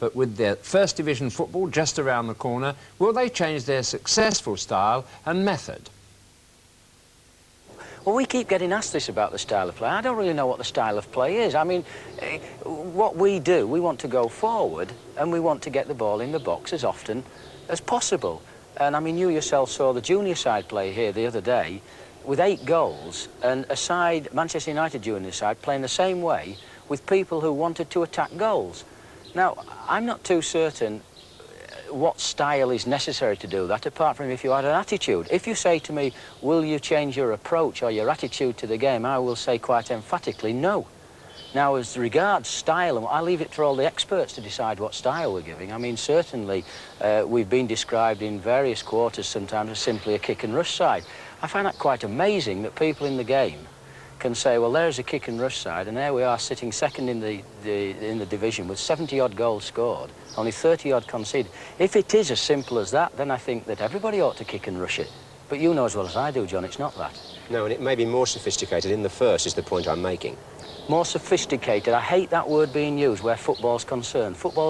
But with their First Division football just around the corner, will they change their successful style and method? Well, we keep getting asked this about the style of play. I don't really know what the style of play is. I mean, what we do, we want to go forward and we want to get the ball in the box as often as possible. And I mean, you yourself saw the junior side play here the other day with 8 goals and a side, Manchester United junior side, playing the same way with people who wanted to attack goals. Now, I'm not too certain what style is necessary to do that, apart from if you had an attitude. If you say to me, will you change your approach or your attitude to the game, I will say quite emphatically, no. Now, as regards style, and I leave it to all the experts to decide what style we're giving. I mean, certainly, we've been described in various quarters sometimes as simply a kick and rush side. I find that quite amazing that people in the game can say, well, there's a kick and rush side, and there we are sitting second in the division with 70-odd goals scored, only 30-odd conceded. If it is as simple as that, then I think that everybody ought to kick and rush it. But you know as well as I do, John, it's not that. No, and it may be more sophisticated in the first, is the point I'm making. More sophisticated. I hate that word being used where football's concerned. Football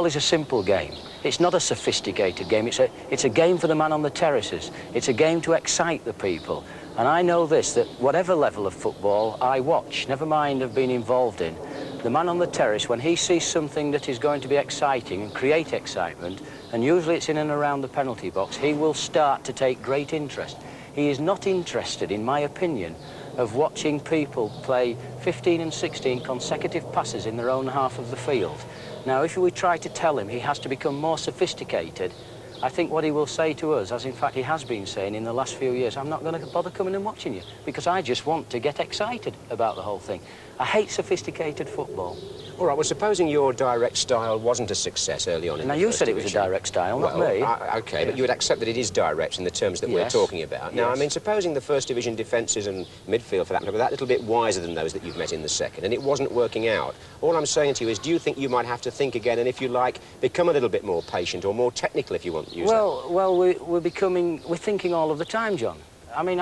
is a simple game. It's not a sophisticated game. It's a game for the man on the terraces. It's a game to excite the people. And I know this, that whatever level of football I watch, never mind of being involved in, the man on the terrace, when he sees something that is going to be exciting and create excitement, and usually it's in and around the penalty box, he will start to take great interest. He is not interested, in my opinion, of watching people play 15 and 16 consecutive passes in their own half of the field. Now, if we try to tell him he has to become more sophisticated, I think what he will say to us, as in fact he has been saying in the last few years, I'm not going to bother coming and watching you because I just want to get excited about the whole thing. I hate sophisticated football. All right, well, supposing your direct style wasn't a success early on in the First Division. Now, you said it was a direct style, not me. OK, but you would accept that it is direct in the terms that we're talking about. Now, I mean, supposing the First Division defences and midfield, for that matter, were that little bit wiser than those that you've met in the second, and it wasn't working out. All I'm saying to you is, do you think you might have to think again and, if you like, become a little bit more patient or more technical, if you want to use that? Well, we're thinking all of the time, John. I mean,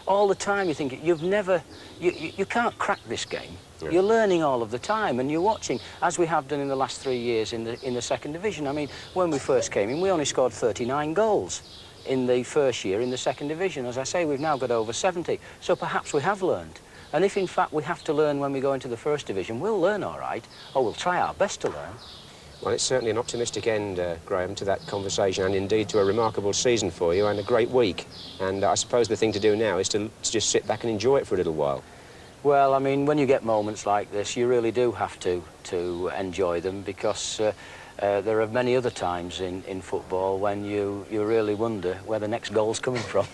all the time you think, you can't crack this game. Yeah. You're learning all of the time, and you're watching, as we have done in the last 3 years in the second division. I mean, when we first came in, we only scored 39 goals in the first year in the second division. As I say, we've now got over 70, so perhaps we have learned. And if, in fact, we have to learn when we go into the first division, we'll learn all right, or we'll try our best to learn. Well, it's certainly an optimistic end, Graham, to that conversation, and indeed to a remarkable season for you and a great week. And I suppose the thing to do now is to just sit back and enjoy it for a little while. Well, I mean, when you get moments like this, you really do have to enjoy them, because there are many other times in football when you really wonder where the next goal's coming from.